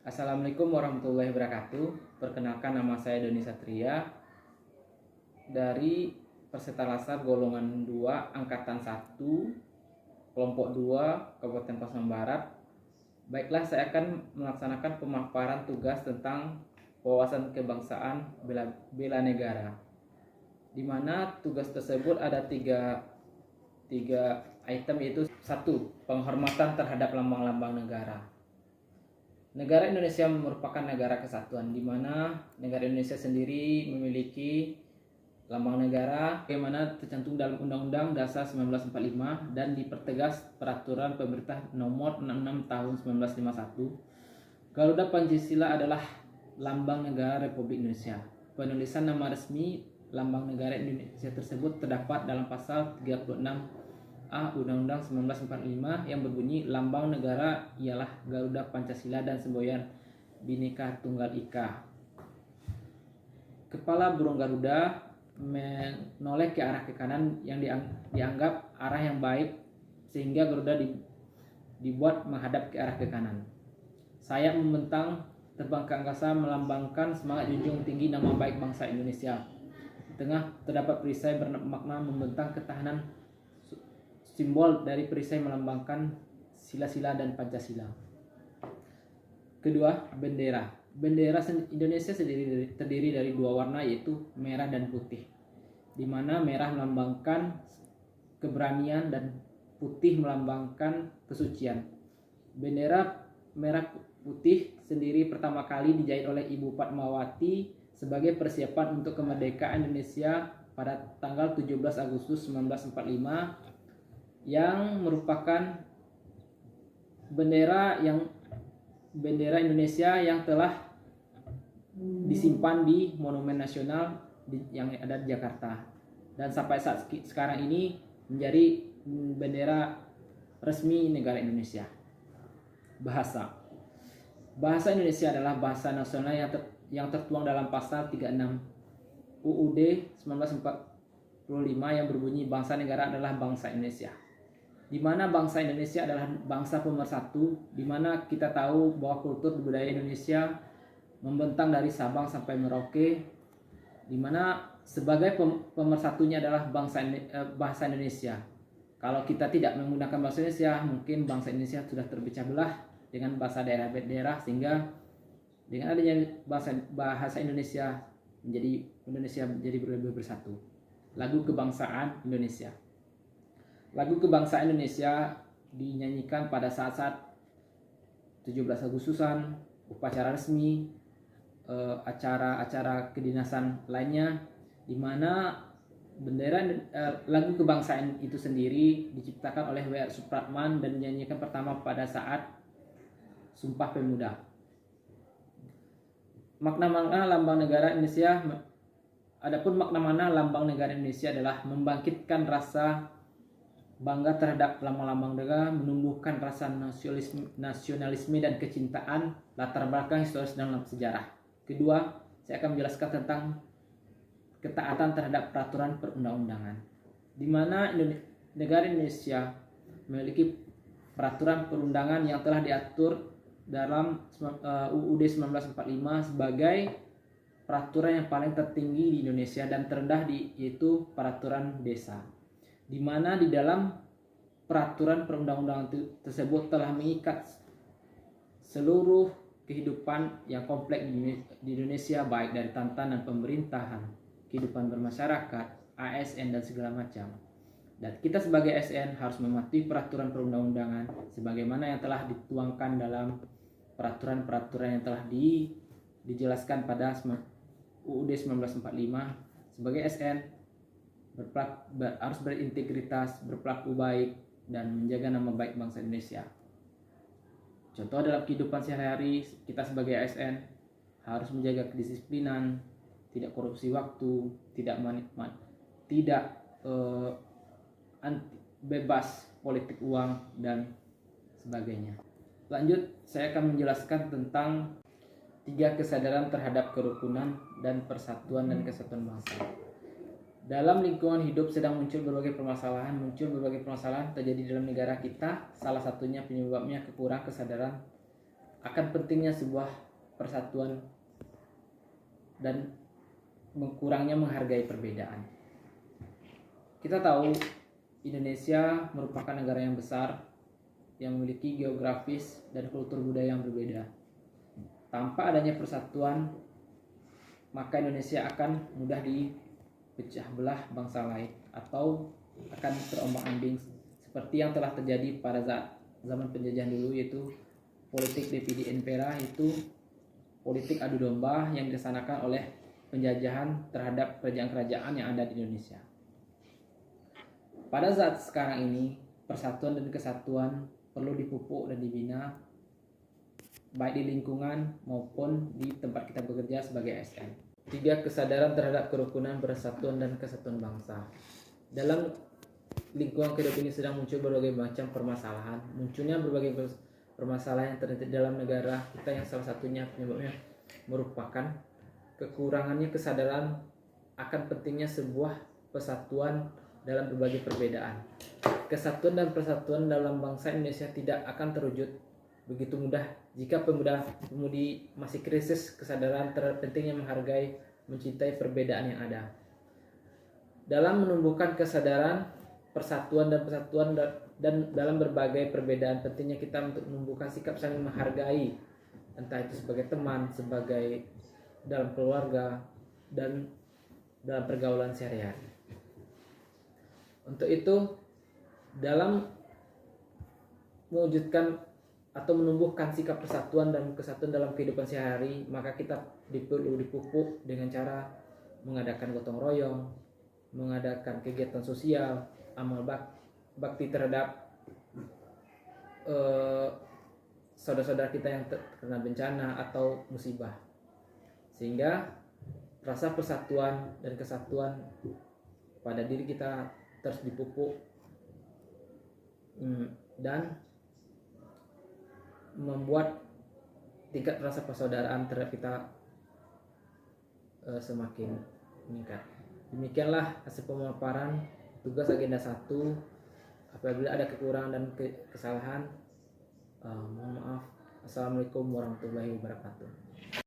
Assalamualaikum warahmatullahi wabarakatuh. Perkenalkan, nama saya Doni Satria dari Peserta Lasar golongan 2 angkatan 1 kelompok 2 Kabupaten Pasaman Barat. Baiklah, saya akan melaksanakan pemaparan tugas tentang wawasan kebangsaan bela negara, di mana tugas tersebut ada tiga item, yaitu: 1. Penghormatan terhadap lambang-lambang negara. Negara Indonesia merupakan negara kesatuan, di mana negara Indonesia sendiri memiliki lambang negara bagaimana tercantum dalam Undang-Undang Dasar 1945 dan dipertegas Peraturan Pemerintah Nomor 66 Tahun 1951. Garuda Pancasila adalah lambang negara Republik Indonesia. Penulisan nama resmi lambang negara Indonesia tersebut terdapat dalam pasal 36A Undang-Undang 1945 yang berbunyi, lambang negara ialah Garuda Pancasila dan semboyan Bhinneka Tunggal Ika. Kepala burung Garuda menoleh ke arah ke kanan yang dianggap arah yang baik, sehingga Garuda dibuat menghadap ke arah ke kanan. Sayap membentang terbang ke angkasa melambangkan semangat junjung tinggi nama baik bangsa Indonesia. Di tengah terdapat perisai bermakna membentang ketahanan, simbol dari perisai melambangkan sila-sila dan Pancasila. Kedua, bendera. Bendera Indonesia terdiri dari dua warna, yaitu merah dan putih, di mana merah melambangkan keberanian dan putih melambangkan kesucian. Bendera merah putih sendiri pertama kali dijahit oleh Ibu Fatmawati sebagai persiapan untuk kemerdekaan Indonesia pada tanggal 17 Agustus 1945, yang merupakan bendera Indonesia yang telah disimpan di Monumen Nasional yang ada di Jakarta, dan sampai saat sekarang ini menjadi bendera resmi negara Indonesia. Bahasa Indonesia adalah bahasa nasional yang tertuang dalam pasal 36 UUD 1945 yang berbunyi, bangsa negara adalah bangsa Indonesia, di mana bangsa Indonesia adalah bangsa pemersatu, di mana kita tahu bahwa kultur budaya Indonesia membentang dari Sabang sampai Merauke, di mana sebagai pemersatunya adalah bahasa Indonesia. Kalau kita tidak menggunakan bahasa Indonesia, mungkin bangsa Indonesia sudah terpecah belah dengan bahasa daerah-daerah, sehingga dengan adanya bahasa Indonesia menjadi lebih bersatu. Lagu kebangsaan Indonesia. Lagu kebangsaan Indonesia dinyanyikan pada saat-saat 17 Agustusan, upacara resmi, acara-acara kedinasan lainnya, di mana lagu kebangsaan itu sendiri diciptakan oleh W.R. Supratman dan dinyanyikan pertama pada saat Sumpah Pemuda. Makna-makna lambang negara Indonesia. Adapun makna-makna lambang negara Indonesia adalah membangkitkan rasa bangga terhadap lambang-lambang negara, menumbuhkan rasa nasionalisme dan kecintaan, latar belakang historis dan sejarah. Kedua, saya akan menjelaskan tentang ketaatan terhadap peraturan perundang-undangan, di mana negara Indonesia memiliki peraturan perundangan yang telah diatur dalam UUD 1945 sebagai peraturan yang paling tertinggi di Indonesia dan terendah yaitu peraturan desa, di mana di dalam peraturan perundang-undangan tersebut telah mengikat seluruh kehidupan yang kompleks di Indonesia, baik dari tantangan pemerintahan, kehidupan bermasyarakat, ASN dan segala macam. Dan kita sebagai ASN harus mematuhi peraturan perundang-undangan sebagaimana yang telah dituangkan dalam peraturan-peraturan yang telah dijelaskan pada UUD 1945. Sebagai ASN harus berintegritas, berperilaku baik, dan menjaga nama baik bangsa Indonesia. Contoh dalam kehidupan sehari-hari, kita sebagai ASN harus menjaga kedisiplinan, tidak korupsi waktu, tidak bebas politik uang, dan sebagainya. Lanjut, saya akan menjelaskan tentang 3 kesadaran terhadap kerukunan dan persatuan dan kesatuan bangsa. Dalam lingkungan hidup sedang muncul berbagai permasalahan terjadi dalam negara kita. Salah satunya penyebabnya kekurangan kesadaran akan pentingnya sebuah persatuan dan kurangnya menghargai perbedaan. Kita tahu Indonesia merupakan negara yang besar yang memiliki geografis dan kultur budaya yang berbeda. Tanpa adanya persatuan, maka Indonesia akan mudah dipecah belah bangsa lain atau akan terombang-ambing seperti yang telah terjadi pada zaman penjajahan dulu, yaitu politik dividi impera, yaitu politik adu domba yang dilaksanakan oleh penjajahan terhadap kerajaan-kerajaan yang ada di Indonesia. Pada saat sekarang ini, persatuan dan kesatuan perlu dipupuk dan dibina baik di lingkungan maupun di tempat kita bekerja sebagai ASN. 3. Kesadaran terhadap kerukunan, persatuan dan kesatuan bangsa. Dalam lingkungan kehidupan ini sedang muncul berbagai macam permasalahan. Munculnya berbagai permasalahan yang terjadi dalam negara kita yang salah satunya penyebabnya merupakan kekurangannya kesadaran akan pentingnya sebuah persatuan dalam berbagai perbedaan. Kesatuan dan persatuan dalam bangsa Indonesia tidak akan terwujud begitu mudah jika pemuda-pemudi masih krisis kesadaran terhadap pentingnya menghargai, mencintai perbedaan yang ada. Dalam menumbuhkan kesadaran persatuan dan persatuan dan dalam berbagai perbedaan, pentingnya kita untuk menumbuhkan sikap saling menghargai, entah itu sebagai teman, sebagai dalam keluarga, dan dalam pergaulan sehari-hari. Untuk itu, dalam mewujudkan atau menumbuhkan sikap persatuan dan kesatuan dalam kehidupan sehari-hari, maka kita perlu dipupuk dengan cara mengadakan gotong royong, mengadakan kegiatan sosial, amal bakti terhadap saudara-saudara kita yang terkena bencana atau musibah, sehingga rasa persatuan dan kesatuan pada diri kita terus dipupuk dan membuat tingkat rasa persaudaraan terhadap kita semakin meningkat. Demikianlah hasil pemaparan tugas agenda 1. Apabila ada kekurangan dan kesalahan, mohon maaf. Assalamualaikum warahmatullahi wabarakatuh.